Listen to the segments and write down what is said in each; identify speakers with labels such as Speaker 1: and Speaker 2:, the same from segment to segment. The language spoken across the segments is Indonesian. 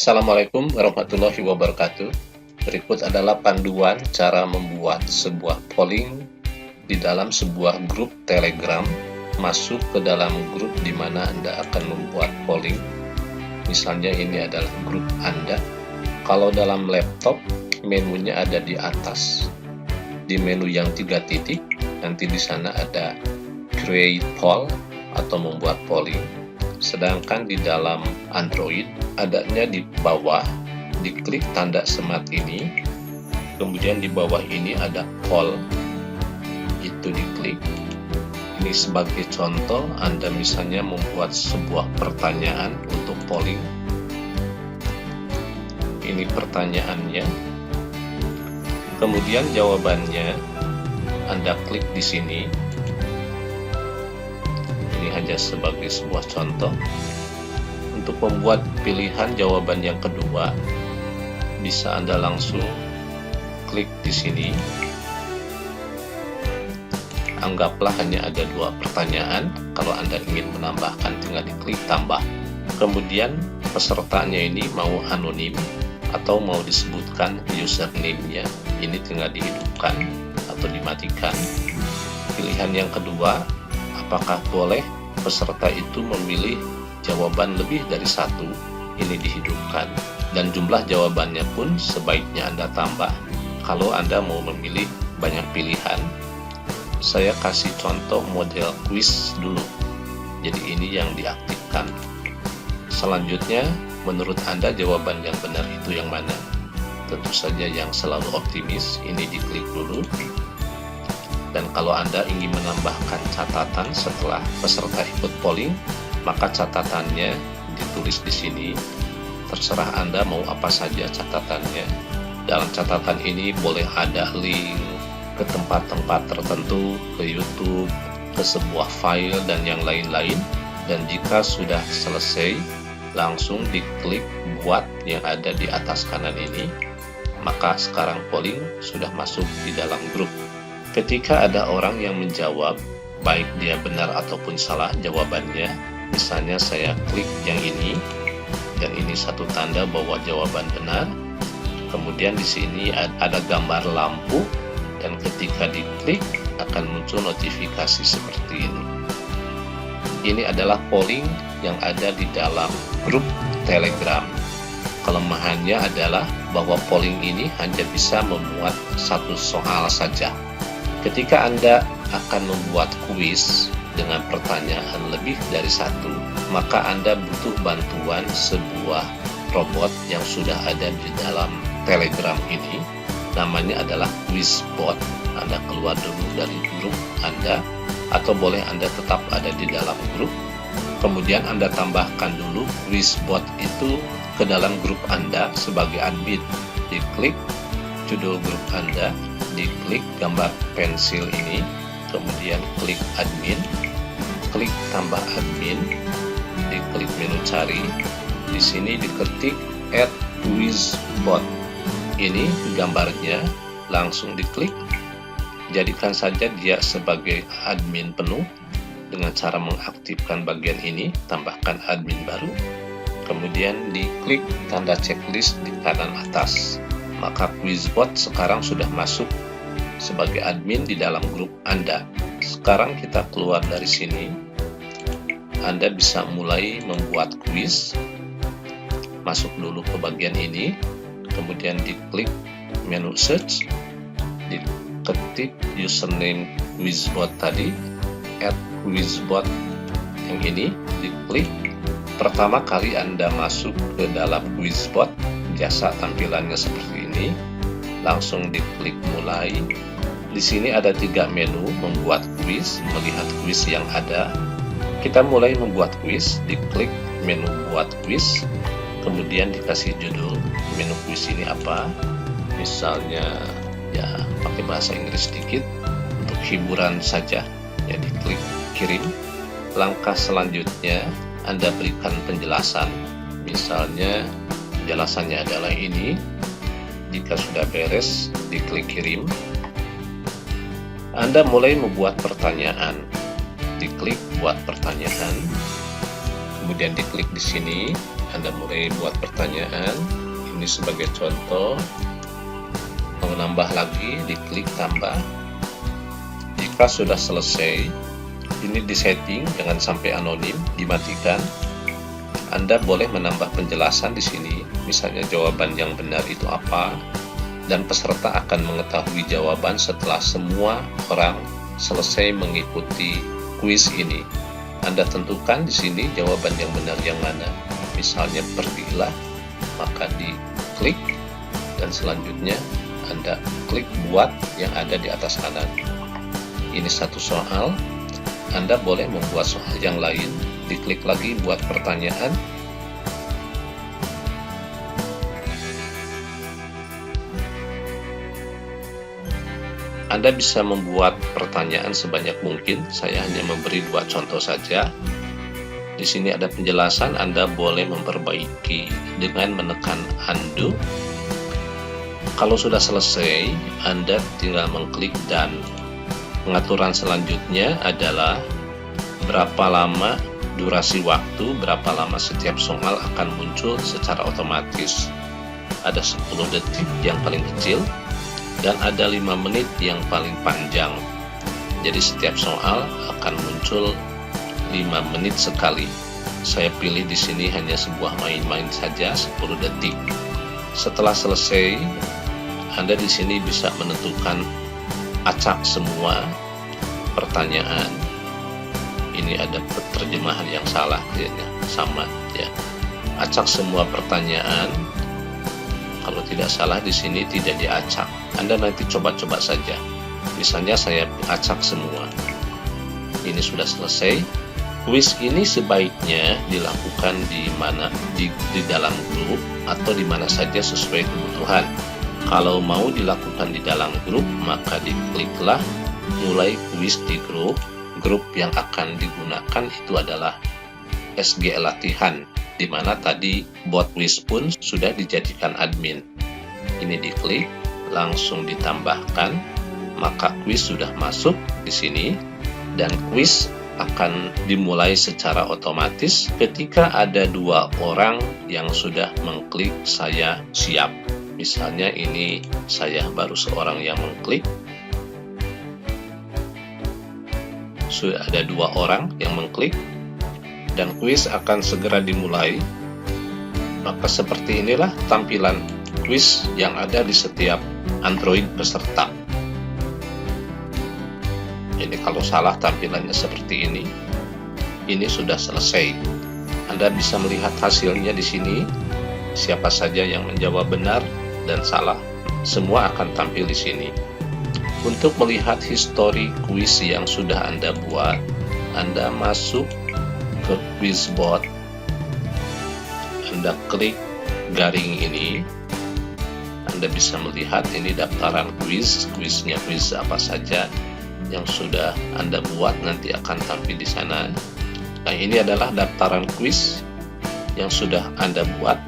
Speaker 1: Assalamualaikum warahmatullahi wabarakatuh. Berikut adalah panduan cara membuat sebuah polling di dalam sebuah grup Telegram. Masuk ke dalam grup di mana Anda akan membuat polling. Misalnya ini adalah grup Anda. Kalau dalam laptop, menunya ada di atas. Di menu yang 3 titik, nanti di sana ada Create Poll atau membuat polling. Sedangkan di dalam Android adanya di bawah, diklik tanda semat ini, kemudian di bawah ini ada poll, itu diklik. Ini sebagai contoh, Anda misalnya membuat sebuah pertanyaan untuk polling. Ini pertanyaannya, kemudian jawabannya Anda klik di sini. Ini hanya sebagai sebuah contoh. Untuk membuat pilihan jawaban yang kedua, bisa Anda langsung klik di sini. Anggaplah hanya ada 2 pertanyaan. Kalau Anda ingin menambahkan, tinggal diklik tambah. Kemudian pesertanya ini mau anonim atau mau disebutkan username-nya. Ini tinggal dihidupkan atau dimatikan. Pilihan yang kedua, apakah boleh peserta itu memilih jawaban lebih dari 1, ini dihidupkan. Dan jumlah jawabannya pun sebaiknya Anda tambah kalau Anda mau memilih banyak pilihan. Saya kasih contoh model quiz dulu. Jadi ini yang diaktifkan. Selanjutnya, menurut Anda jawaban yang benar itu yang mana? Tentu saja yang selalu optimis, ini diklik dulu. Dan kalau Anda ingin menambahkan catatan setelah peserta ikut polling, maka catatannya ditulis di sini. Terserah Anda mau apa saja catatannya. Dalam catatan ini boleh ada link ke tempat-tempat tertentu, ke YouTube, ke sebuah file, dan yang lain-lain. Dan jika sudah selesai, langsung diklik buat yang ada di atas kanan ini. Maka sekarang polling sudah masuk di dalam grup. Ketika ada orang yang menjawab, baik dia benar ataupun salah jawabannya, misalnya saya klik yang ini, dan ini satu tanda bahwa jawaban benar. Kemudian di sini ada gambar lampu, dan ketika diklik akan muncul notifikasi seperti ini. Ini adalah polling yang ada di dalam grup Telegram. Kelemahannya adalah bahwa polling ini hanya bisa memuat 1 soal saja. Ketika Anda akan membuat kuis dengan pertanyaan lebih dari 1, maka Anda butuh bantuan sebuah robot yang sudah ada di dalam Telegram ini. Namanya adalah Quizbot. Anda keluar dulu dari grup Anda, atau boleh Anda tetap ada di dalam grup. Kemudian Anda tambahkan dulu Quizbot itu ke dalam grup Anda sebagai admin. Diklik judul grup Anda, diklik gambar pensil ini, kemudian klik admin, klik tambah admin, diklik menu cari, di sini diketik @quizbot. Ini gambarnya, langsung diklik. Jadikan saja dia sebagai admin penuh dengan cara mengaktifkan bagian ini, tambahkan admin baru, kemudian diklik tanda checklist di kanan atas. Maka Quizbot sekarang sudah masuk sebagai admin di dalam grup Anda. Sekarang kita keluar dari sini. Anda bisa mulai membuat quiz. Masuk dulu ke bagian ini, kemudian diklik menu search, diketik username Quizbot tadi, @quizbot yang ini, diklik. Pertama kali Anda masuk ke dalam Quizbot, biasa tampilannya seperti ini. Langsung diklik mulai. Di sini ada 3 menu, membuat quiz, melihat quiz yang ada. Kita mulai membuat quiz, diklik menu buat quiz, kemudian dikasih judul. Menu quiz ini apa? Misalnya ya pakai bahasa Inggris sedikit, untuk hiburan saja. Ya, diklik kirim. Langkah selanjutnya Anda berikan penjelasan. Misalnya penjelasannya adalah ini. Jika sudah beres, diklik kirim. Anda mulai membuat pertanyaan. Diklik buat pertanyaan. Kemudian diklik di sini, Anda mulai buat pertanyaan. Ini sebagai contoh. Mau nambah lagi, diklik tambah. Jika sudah selesai, ini disetting jangan sampai anonim, dimatikan. Anda boleh menambah penjelasan di sini, misalnya jawaban yang benar itu apa, dan peserta akan mengetahui jawaban setelah semua orang selesai mengikuti kuis ini. Anda tentukan di sini jawaban yang benar yang mana. Misalnya pergilah, maka diklik, dan selanjutnya Anda klik buat yang ada di atas kanan. Ini satu soal. Anda boleh membuat soal yang lain, diklik lagi buat pertanyaan. Anda bisa membuat pertanyaan sebanyak mungkin, saya hanya memberi 2 contoh saja. Di sini ada penjelasan, Anda boleh memperbaiki dengan menekan undo. Kalau sudah selesai, Anda tinggal mengklik dan pengaturan selanjutnya adalah berapa lama durasi waktu, berapa lama setiap soal akan muncul secara otomatis. Ada 10 detik yang paling kecil, dan ada 5 menit yang paling panjang. Jadi setiap soal akan muncul 5 menit sekali. Saya pilih di sini hanya sebuah main-main saja 10 detik. Setelah selesai, Anda di sini bisa menentukan acak semua pertanyaan. Ini ada terjemahan yang salah kayaknya, sama ya. Acak semua pertanyaan. Kalau tidak salah di sini tidak diacak. Anda nanti coba-coba saja. Misalnya saya acak semua. Ini sudah selesai. Kuis ini sebaiknya dilakukan di dalam grup atau di mana saja sesuai kebutuhan. Kalau mau dilakukan di dalam grup, maka dikliklah mulai kuis di grup. Grup yang akan digunakan itu adalah SGL latihan, di mana tadi bot kuis pun sudah dijadikan admin. Ini diklik, langsung ditambahkan, maka kuis sudah masuk di sini, dan kuis akan dimulai secara otomatis ketika ada 2 orang yang sudah mengklik saya siap. Misalnya ini saya baru seorang yang mengklik. Sudah ada 2 orang yang mengklik, dan kuis akan segera dimulai. Maka seperti inilah tampilan kuis yang ada di setiap Android peserta. Ini kalau salah tampilannya seperti ini. Ini sudah selesai. Anda bisa melihat hasilnya di sini. Siapa saja yang menjawab benar dan salah, semua akan tampil di sini. Untuk melihat histori kuis yang sudah Anda buat, Anda masuk ke Quizbot. Anda klik garing ini. Anda bisa melihat ini daftaran kuisnya kuis apa saja yang sudah Anda buat nanti akan tampil di sana. Nah, ini adalah daftaran kuis yang sudah Anda buat.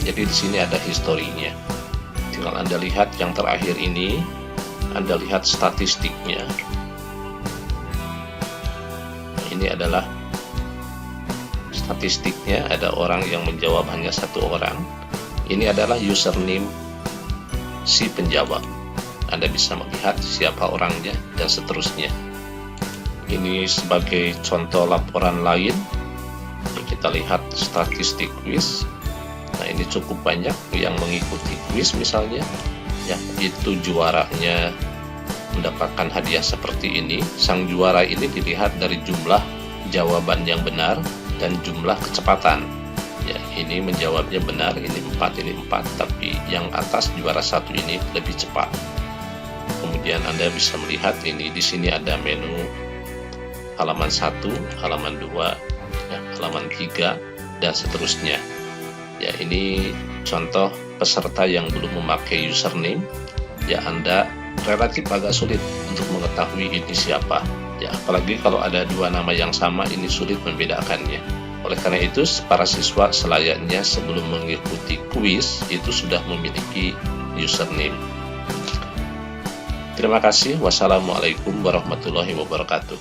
Speaker 1: Jadi di sini ada historinya. Tinggal Anda lihat yang terakhir ini, Anda lihat statistiknya. Nah, ini adalah statistiknya, ada orang yang menjawab hanya 1 orang. Ini adalah username si penjawab. Anda bisa melihat siapa orangnya dan seterusnya. Ini sebagai contoh laporan lain. Kita lihat statistik kuis. Nah, ini cukup banyak yang mengikuti kuis misalnya. Ya, itu juaranya mendapatkan hadiah seperti ini. Sang juara ini dilihat dari jumlah jawaban yang benar dan jumlah kecepatan. Ya, ini menjawabnya benar, ini 4, tapi yang atas juara 1 ini lebih cepat. Kemudian Anda bisa melihat ini di sini ada menu halaman 1, halaman 2, ya, halaman 3 dan seterusnya. Ya, ini contoh peserta yang belum memakai username. Ya, Anda relatif agak sulit untuk mengetahui ini siapa. Ya, apalagi kalau ada 2 nama yang sama, ini sulit membedakannya. Oleh karena itu, para siswa selayaknya sebelum mengikuti kuis itu sudah memiliki username. Terima kasih. Wassalamualaikum warahmatullahi wabarakatuh.